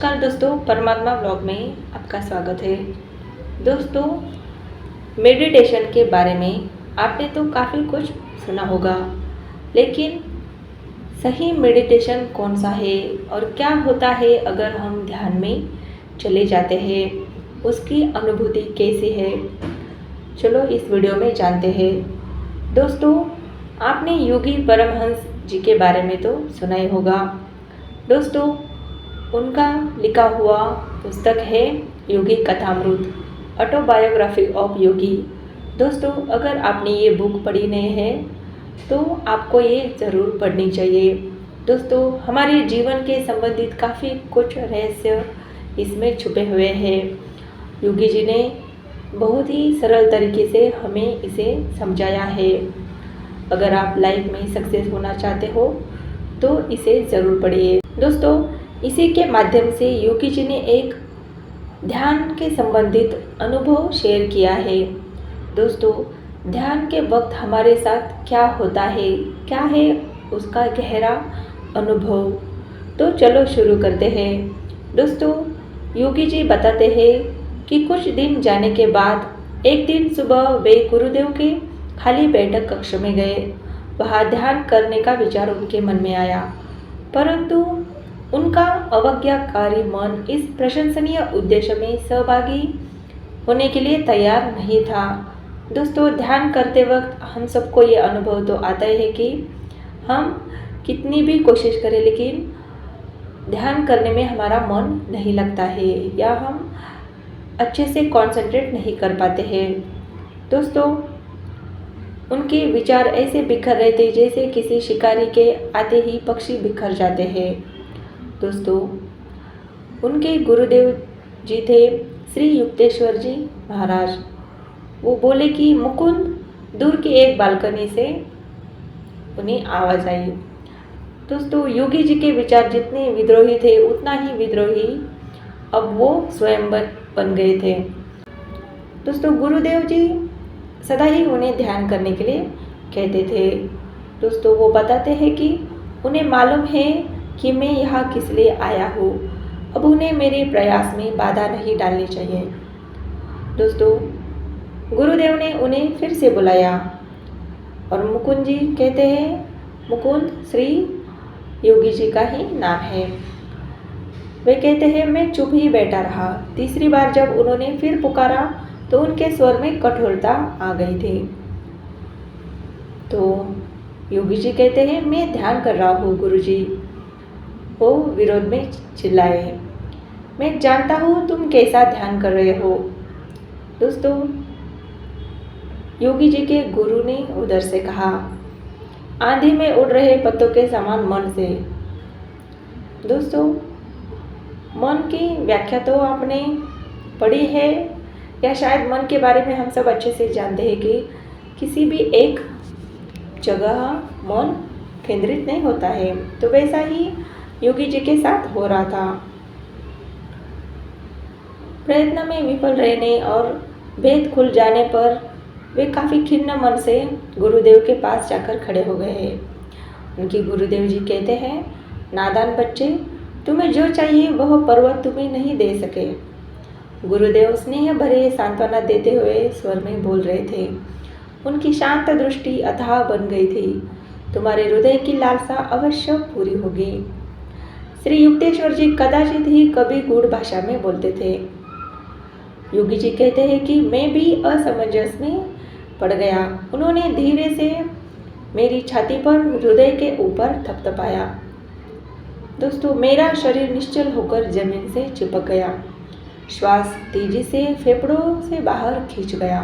नमस्कार दोस्तों, परमात्मा ब्लॉग में आपका स्वागत है। दोस्तों, मेडिटेशन के बारे में आपने तो काफ़ी कुछ सुना होगा, लेकिन सही मेडिटेशन कौन सा है और क्या होता है अगर हम ध्यान में चले जाते हैं, उसकी अनुभूति कैसी है, चलो इस वीडियो में जानते हैं। दोस्तों, आपने योगी परमहंस जी के बारे में तो सुना ही होगा। दोस्तों, उनका लिखा हुआ पुस्तक है योगी कथामृत, ऑटोबायोग्राफी ऑफ योगी। दोस्तों, अगर आपने ये बुक पढ़ी नहीं है तो आपको ये ज़रूर पढ़नी चाहिए। दोस्तों, हमारे जीवन के संबंधित काफ़ी कुछ रहस्य इसमें छुपे हुए हैं। योगी जी ने बहुत ही सरल तरीके से हमें इसे समझाया है। अगर आप लाइफ में सक्सेस होना चाहते हो तो इसे ज़रूर पढ़िए। दोस्तों, इसी के माध्यम से योगी जी ने एक ध्यान के संबंधित अनुभव शेयर किया है। दोस्तों, ध्यान के वक्त हमारे साथ क्या होता है, क्या है उसका गहरा अनुभव, तो चलो शुरू करते हैं। दोस्तों, योगी जी बताते हैं कि कुछ दिन जाने के बाद एक दिन सुबह वे गुरुदेव के खाली बैठक कक्ष में गए। वहाँ ध्यान करने का विचार उनके मन में आया, परंतु उनका अवज्ञाकारी मन इस प्रशंसनीय उद्देश्य में सहभागी होने के लिए तैयार नहीं था। दोस्तों, ध्यान करते वक्त हम सबको ये अनुभव तो आता है कि हम कितनी भी कोशिश करें, लेकिन ध्यान करने में हमारा मन नहीं लगता है या हम अच्छे से कंसंट्रेट नहीं कर पाते हैं। दोस्तों, उनके विचार ऐसे बिखर रहे थे जैसे किसी शिकारी के आते ही पक्षी बिखर जाते हैं। दोस्तों, उनके गुरुदेव जी थे श्री युक्तेश्वर जी महाराज। वो बोले कि मुकुंद, दूर की एक बालकनी से उन्हें आवाज़ आई। दोस्तों, योगी जी के विचार जितने विद्रोही थे उतना ही विद्रोही अब वो स्वयं बन गए थे। दोस्तों, गुरुदेव जी सदा ही उन्हें ध्यान करने के लिए कहते थे। दोस्तों, वो बताते हैं कि उन्हें मालूम है कि मैं यहाँ किस लिए आया हूँ। अब उन्हें मेरे प्रयास में बाधा नहीं डालनी चाहिए। दोस्तों, गुरुदेव ने उन्हें फिर से बुलाया और मुकुंद जी कहते हैं, मुकुंद श्री योगी जी का ही नाम है। वे कहते हैं, मैं चुप ही बैठा रहा। तीसरी बार जब उन्होंने फिर पुकारा तो उनके स्वर में कठोरता आ गई थी। तो योगी जी कहते हैं, मैं ध्यान कर रहा हूँ गुरुजी। वो विरोध में चिल्लाए, मैं जानता हूँ तुम कैसा ध्यान कर रहे हो। दोस्तों, योगी जी के गुरु ने उधर से कहा, आंधी में उड़ रहे पत्तों के समान मन से। दोस्तों, मन की व्याख्या तो आपने पढ़ी है या शायद मन के बारे में हम सब अच्छे से जानते हैं कि किसी भी एक जगह मन केंद्रित नहीं होता है। तो वैसा ही योगी जी के साथ हो रहा था। प्रयत्न में विफल रहने और भेद खुल जाने पर वे काफ़ी खिन्न मन से गुरुदेव के पास जाकर खड़े हो गए हैं। उनके गुरुदेव जी कहते हैं, नादान बच्चे, तुम्हें जो चाहिए वह पर्वत तुम्हें नहीं दे सके। गुरुदेव स्नेह भरे सांत्वना देते हुए स्वर में बोल रहे थे। उनकी शांत दृष्टि अथाह बन गई थी। तुम्हारे हृदय की लालसा अवश्य पूरी होगी। श्री युक्तेश्वर जी कदाचित ही कभी गूढ़ भाषा में बोलते थे। योगी जी कहते हैं कि मैं भी असमंजस में पड़ गया। उन्होंने धीरे से मेरी छाती पर हृदय के ऊपर थपथपाया। दोस्तों, मेरा शरीर निश्चल होकर जमीन से चिपक गया। श्वास तेजी से फेफड़ों से बाहर खींच गया,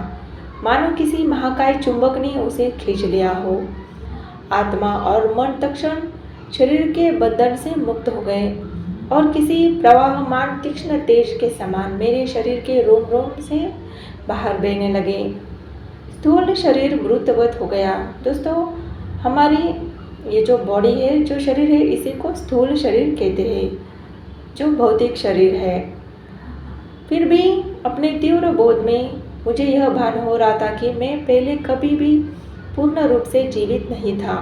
मानो किसी महाकाय चुंबक ने उसे खींच लिया हो। आत्मा और मन तत्क्षण शरीर के बंधन से मुक्त हो गए और किसी प्रवाहमान तीक्ष्ण तेज के समान मेरे शरीर के रोम रोम से बाहर बहने लगे। स्थूल शरीर मृतवत हो गया। दोस्तों, हमारी ये जो बॉडी है, जो शरीर है, इसी को स्थूल शरीर कहते हैं, जो भौतिक शरीर है। फिर भी अपने तीव्र बोध में मुझे यह भान हो रहा था कि मैं पहले कभी भी पूर्ण रूप से जीवित नहीं था।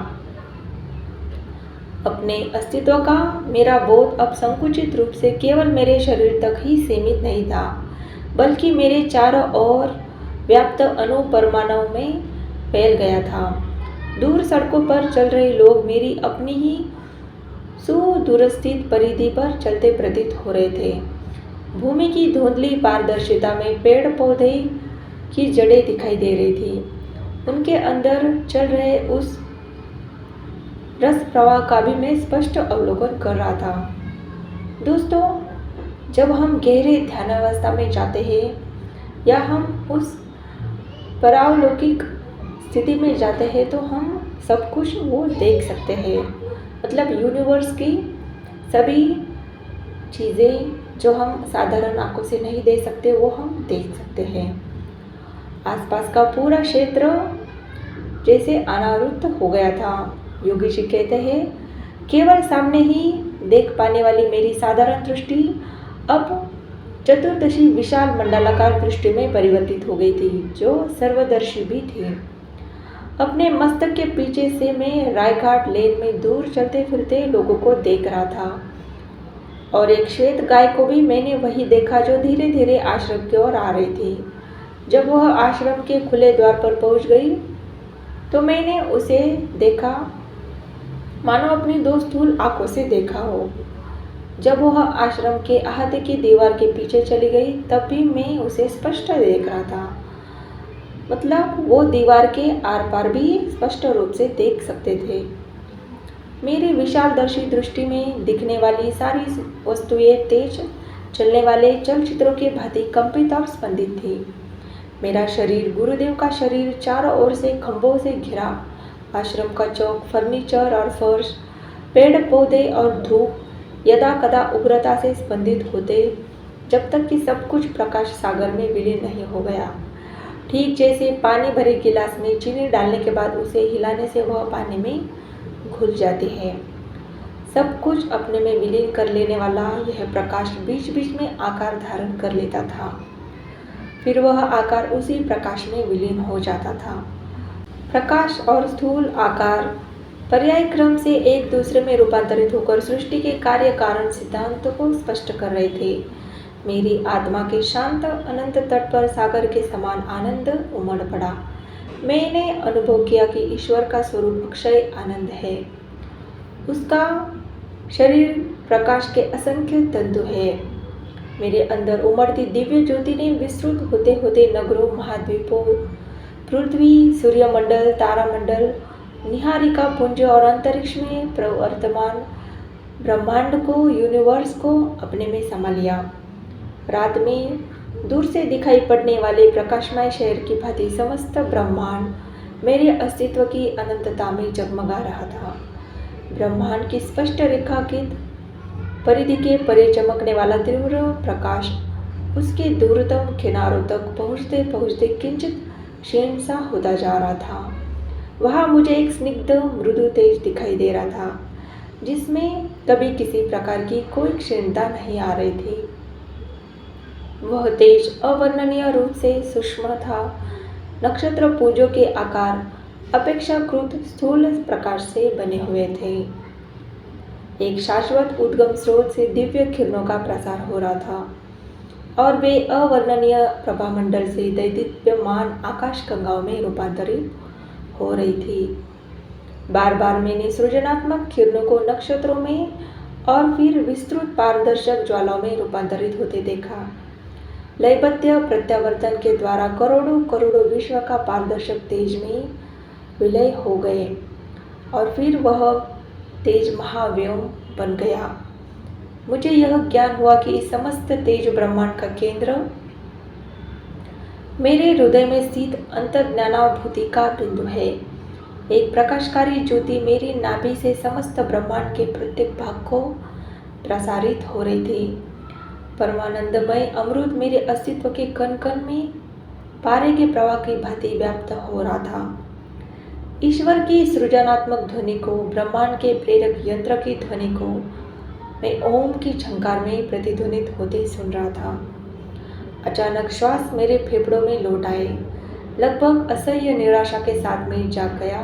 अपने अस्तित्व का मेरा बोध अब संकुचित रूप से केवल मेरे शरीर तक ही सीमित नहीं था, बल्कि मेरे चारों ओर व्याप्त अणु परमाणु में फैल गया था। दूर सड़कों पर चल रहे लोग मेरी अपनी ही सुदूरस्थित परिधि पर चलते प्रतीत हो रहे थे। भूमि की धुंधली पारदर्शिता में पेड़ पौधे की जड़ें दिखाई दे रही थी। उनके अंदर चल रहे उस रस प्रवाह का भी मैं स्पष्ट अवलोकन कर रहा था। दोस्तों, जब हम गहरे ध्यानावस्था में जाते हैं या हम उस परालौकिक स्थिति में जाते हैं तो हम सब कुछ वो देख सकते हैं। मतलब यूनिवर्स की सभी चीज़ें जो हम साधारण आंखों से नहीं देख सकते वो हम देख सकते हैं। आसपास का पूरा क्षेत्र जैसे अनावृत हो गया था। योगी जी कहते हैं, केवल सामने ही देख पाने वाली मेरी साधारण दृष्टि अब चतुर्दशी विशाल मंडलाकार दृष्टि में परिवर्तित हो गई थी, जो सर्वदर्शी भी थी। अपने मस्तक के पीछे से मैं रायघाट लेन में दूर चलते फिरते लोगों को देख रहा था और एक श्वेत गाय को भी मैंने वही देखा जो धीरे धीरे आश्रम की ओर आ रही थी। जब वह आश्रम के खुले द्वार पर पहुंच गई तो मैंने उसे देखा मानो अपनी दो स्थूल आंखों से देखा हो। जब वह आश्रम के अहाते की दीवार के पीछे चली गई तब भी मैं उसे स्पष्ट देख रहा था। मतलब वो दीवार के आर पार भी स्पष्ट रूप से देख सकते थे। मेरी विशालदर्शी दृष्टि में दिखने वाली सारी वस्तुएं तेज चलने वाले चलचित्रों के भांति कंपित और स्पंदित थी। मेरा शरीर गुरुदेव का शरीर चारों ओर से खंभों से घिरा। आश्रम का चौक, फर्नीचर और फर्श, पेड़ पौधे और धूप यदा कदा उग्रता से स्पंदित होते जब तक कि सब कुछ प्रकाश सागर में विलीन नहीं हो गया। ठीक जैसे पानी भरे गिलास में चीनी डालने के बाद उसे हिलाने से वह पानी में घुल जाती है। सब कुछ अपने में विलीन कर लेने वाला यह प्रकाश बीच बीच में आकार धारण कर लेता था, फिर वह आकार उसी प्रकाश में विलीन हो जाता था। प्रकाश और स्थूल आकार पर्याय क्रम से एक दूसरे में रूपांतरित होकर सृष्टि के कार्य कारण सिद्धांतों को स्पष्ट कर रहे थे। मेरी आत्मा के शांत अनंत तट पर सागर के समान आनंद उमड़ पड़ा। मैंने अनुभव किया कि ईश्वर का स्वरूप अक्षय आनंद है। उसका शरीर प्रकाश के असंख्य तंतु है। मेरे अंदर उमड़ती दिव्य ज्योति ने विस्तृत होते होते नगरों, महाद्वीपों, पृथ्वी, सूर्यमंडल, तारामंडल, निहारिका पुंज और अंतरिक्ष में प्रवर्तमान ब्रह्मांड को, यूनिवर्स को अपने में समा लिया। रात में दूर से दिखाई पड़ने वाले प्रकाशमय शहर की भांति समस्त ब्रह्मांड मेरे अस्तित्व की अनंतता में जगमगा रहा था। ब्रह्मांड की स्पष्ट रेखांकित परिधि के परे चमकने वाला तीव्र प्रकाश उसके दूरतम किनारों तक पहुँचते पहुँचते किंचित क्षीण सा होता जा रहा था। वहाँ मुझे एक स्निग्ध मृदु तेज दिखाई दे रहा था, जिसमें कभी किसी प्रकार की कोई क्षीणता नहीं आ रही थी। वह तेज अवर्णनीय रूप से सूक्ष्म था। नक्षत्र पुंजों के आकार अपेक्षाकृत स्थूल प्रकाश से बने हुए थे। एक शाश्वत उद्गम स्रोत से दिव्य किरणों का प्रसार हो रहा था और वे अवर्णनीय प्रभामंडल से दैदीप्यमान आकाश गंगाओं में रूपांतरित हो रही थी। बार बार मैंने सृजनात्मक किरणों को नक्षत्रों में और फिर विस्तृत पारदर्शक ज्वालाओं में रूपांतरित होते देखा। लयबद्ध प्रत्यावर्तन के द्वारा करोड़ों करोड़ों विश्व का पारदर्शक तेज में विलय हो गए और फिर वह तेज महाव्योम बन गया। मुझे यह ज्ञान हुआ कि इस समस्त तेज ब्रह्मांड का केंद्र मेरे हृदय में स्थित अंतर्ज्ञानानुभूति का बिंदु है। एक प्रकाशकारी ज्योति मेरी नाभि से समस्त ब्रह्मांड के प्रत्येक भाग को प्रसारित हो रही थी। परमानंदमय अमृत मेरे अस्तित्व के कण कण में पारे के प्रवाह की भांति व्याप्त हो रहा था। ईश्वर की सृजनात्मक ध्वनि को, ब्रह्मांड के प्रेरक यंत्र की ध्वनि को मैं ओम की झंकार में प्रतिध्वनित होते सुन रहा था। अचानक श्वास मेरे फेफड़ों में लौट आए। लगभग असह्य निराशा के साथ मैं जाग गया।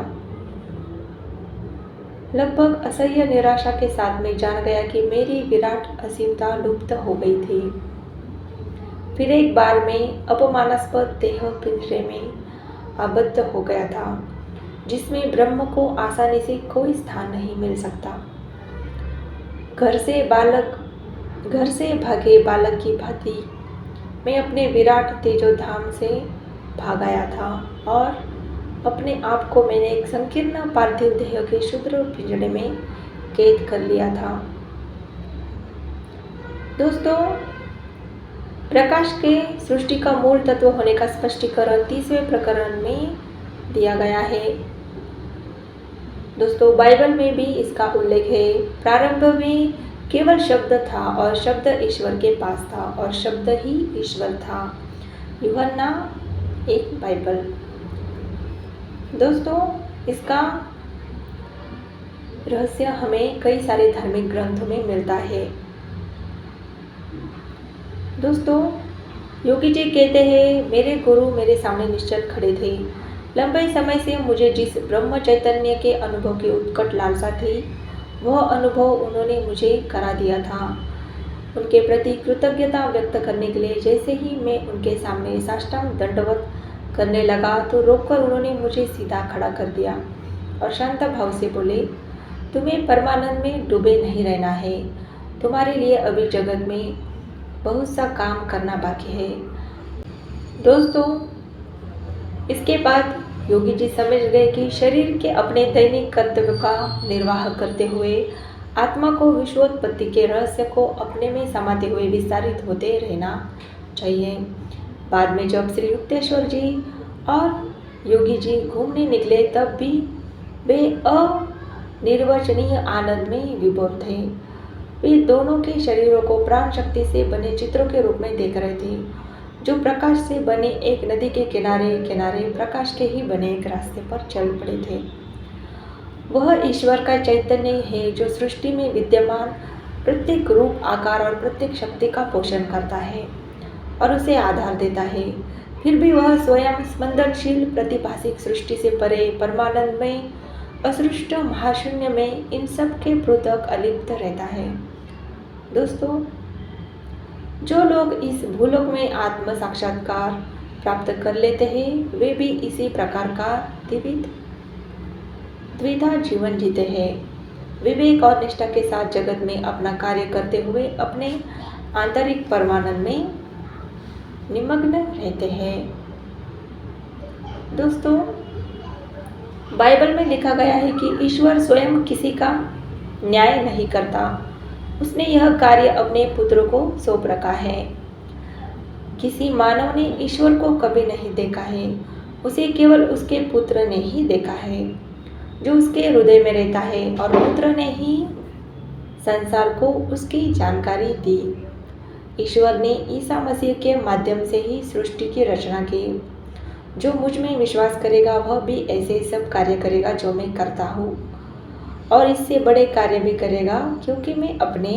लगभग असह्य निराशा के साथ मैं जान गया कि मेरी विराट असीमता लुप्त हो गई थी। फिर एक बार मैं अपमानास्पद देह पिंजरे में आबद्ध हो गया था, जिसमें ब्रह्म को आसानी से कोई स्थान नहीं मिल सकता। घर से भागे बालक की भांति मैं अपने विराट तेजोधाम से भाग आया था और अपने आप को मैंने एक संकीर्ण पार्थिव देह के क्षुद्र पिंजरे में कैद कर लिया था। दोस्तों, प्रकाश के सृष्टि का मूल तत्व होने का स्पष्टीकरण 30वें प्रकरण में दिया गया है। दोस्तों, बाइबल में भी इसका उल्लेख है। प्रारंभ में केवल शब्द था और शब्द ईश्वर के पास था और शब्द ही ईश्वर था। यूहन्ना 1 बाइबल। दोस्तों, इसका रहस्य हमें कई सारे धार्मिक ग्रंथों में मिलता है। दोस्तों, योगी जी कहते हैं, मेरे गुरु मेरे सामने निश्चल खड़े थे। लंबे समय से मुझे जिस ब्रह्म चैतन्य के अनुभव की उत्कट लालसा थी, वह अनुभव उन्होंने मुझे करा दिया था। उनके प्रति कृतज्ञता व्यक्त करने के लिए जैसे ही मैं उनके सामने साष्टांग दंडवत करने लगा तो रोककर उन्होंने मुझे सीधा खड़ा कर दिया और शांत भाव से बोले, तुम्हें परमानंद में डूबे नहीं रहना है। तुम्हारे लिए अभी जगत में बहुत सा काम करना बाकी है। दोस्तों, इसके बाद योगी जी समझ गए कि शरीर के अपने दैनिक कर्तव्य का निर्वाह करते हुए आत्मा को विश्वोत्पत्ति के रहस्य को अपने में समाते हुए विस्तारित होते रहना चाहिए। बाद में जब श्री युक्तेश्वर जी और योगी जी घूमने निकले तब भी वे अनिर्वचनीय आनंद में विभोर थे। वे दोनों के शरीरों को प्राण शक्ति से बने चित्रों के रूप में देख रहे थे, जो प्रकाश से बने एक नदी के किनारे किनारे प्रकाश के ही बने एक रास्ते पर चल पड़े थे। वह ईश्वर का चैतन्य है जो सृष्टि में विद्यमान प्रत्येक रूप, आकार और प्रत्येक शक्ति का पोषण करता है और उसे आधार देता है। फिर भी वह स्वयं स्पंदनशील प्रतिभासिक सृष्टि से परे परमानंद में असृष्ट महाशून्य में इन सब के पृथक अलिप्त रहता है। दोस्तों, जो लोग इस भूलोक में आत्म साक्षात्कार प्राप्त कर लेते हैं, वे भी इसी प्रकार का द्विधा जीवन जीते हैं। विवेक और निष्ठा के साथ जगत में अपना कार्य करते हुए अपने आंतरिक परमानंद में निमग्न रहते हैं। दोस्तों, बाइबल में लिखा गया है कि ईश्वर स्वयं किसी का न्याय नहीं करता। उसने यह कार्य अपने पुत्र को सौंप रखा है। किसी मानव ने ईश्वर को कभी नहीं देखा है, उसे केवल उसके पुत्र ने ही देखा है, जो उसके हृदय में रहता है, और पुत्र ने ही संसार को उसकी जानकारी दी। ईश्वर ने ईसा मसीह के माध्यम से ही सृष्टि की रचना की। जो मुझ में विश्वास करेगा वह भी ऐसे सब कार्य करेगा जो मैं करता हूँ, और इससे बड़े कार्य भी करेगा, क्योंकि मैं अपने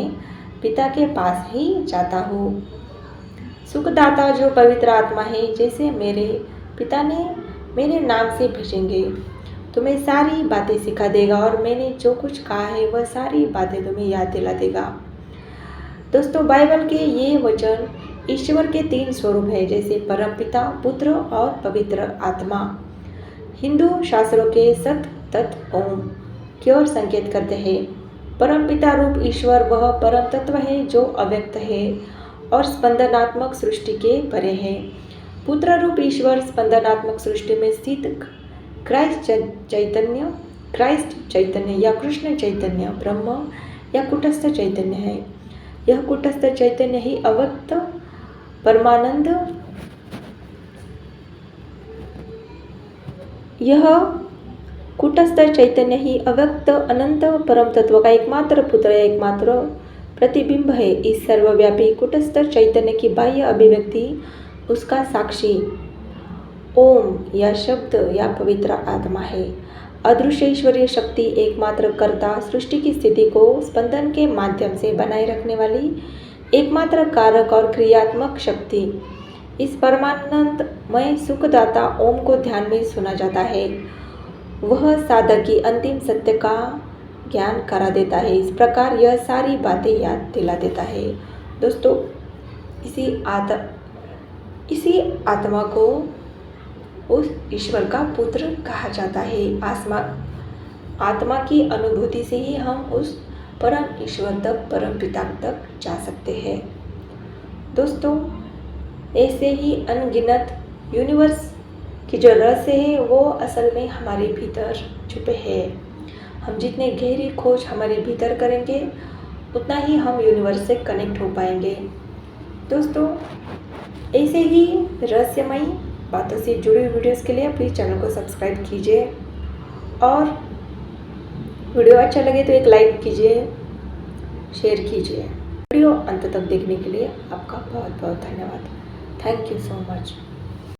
पिता के पास ही जाता हूँ। सुखदाता जो पवित्र आत्मा है, जैसे मेरे पिता ने मेरे नाम से भेजेंगे, तुम्हें सारी बातें सिखा देगा और मैंने जो कुछ कहा है वह सारी बातें तुम्हें याद दिला देगा। दोस्तों, बाइबल के ये वचन ईश्वर के 3 स्वरूप है, जैसे परमपिता, पुत्र और पवित्र आत्मा। हिंदू शास्त्रों के सत तत् ओम की ओर संकेत करते हैं। परमपिता रूप ईश्वर वह परम तत्व है जो अव्यक्त है और स्पंदनात्मक सृष्टि के परे है। पुत्र रूप ईश्वर स्पंदनात्मक सृष्टि में स्थित क्राइस्ट चैतन्य या कृष्ण चैतन्य, ब्रह्म या कुटस्थ चैतन्य है। यह कुटस्थ चैतन्य ही अव्यक्त परमानंद, यह कुटस्थ चैतन्य ही अव्यक्त अनंत परम तत्व का एकमात्र पुत्र या एकमात्र प्रतिबिंब है। इस सर्वव्यापी कुटस्थ चैतन्य की बाह्य अभिव्यक्ति उसका साक्षी ओम या शब्द या पवित्र आत्मा है। अदृश्य ईश्वरीय शक्ति एकमात्र कर्ता, सृष्टि की स्थिति को स्पंदन के माध्यम से बनाए रखने वाली एकमात्र कारक और क्रियात्मक शक्ति। इस परमानंदमय सुखदाता ओम को ध्यान में सुना जाता है। वह साधक की अंतिम सत्य का ज्ञान करा देता है। इस प्रकार यह सारी बातें याद दिला देता है। दोस्तों, इसी आत्मा को उस ईश्वर का पुत्र कहा जाता है। आत्मा की अनुभूति से ही हम उस परम ईश्वर तक, परम पिता तक जा सकते हैं। दोस्तों, ऐसे ही अनगिनत यूनिवर्स की जो रहस्य है वो असल में हमारे भीतर छुपे हैं। हम जितने गहरी खोज हमारे भीतर करेंगे उतना ही हम यूनिवर्स से कनेक्ट हो पाएंगे। दोस्तों, ऐसे ही रहस्यमयी बातों से जुड़ी वीडियोस के लिए प्लीज़ चैनल को सब्सक्राइब कीजिए और वीडियो अच्छा लगे तो एक लाइक कीजिए, शेयर कीजिए। वीडियो अंत तक देखने के लिए आपका बहुत बहुत धन्यवाद। Thank you so much.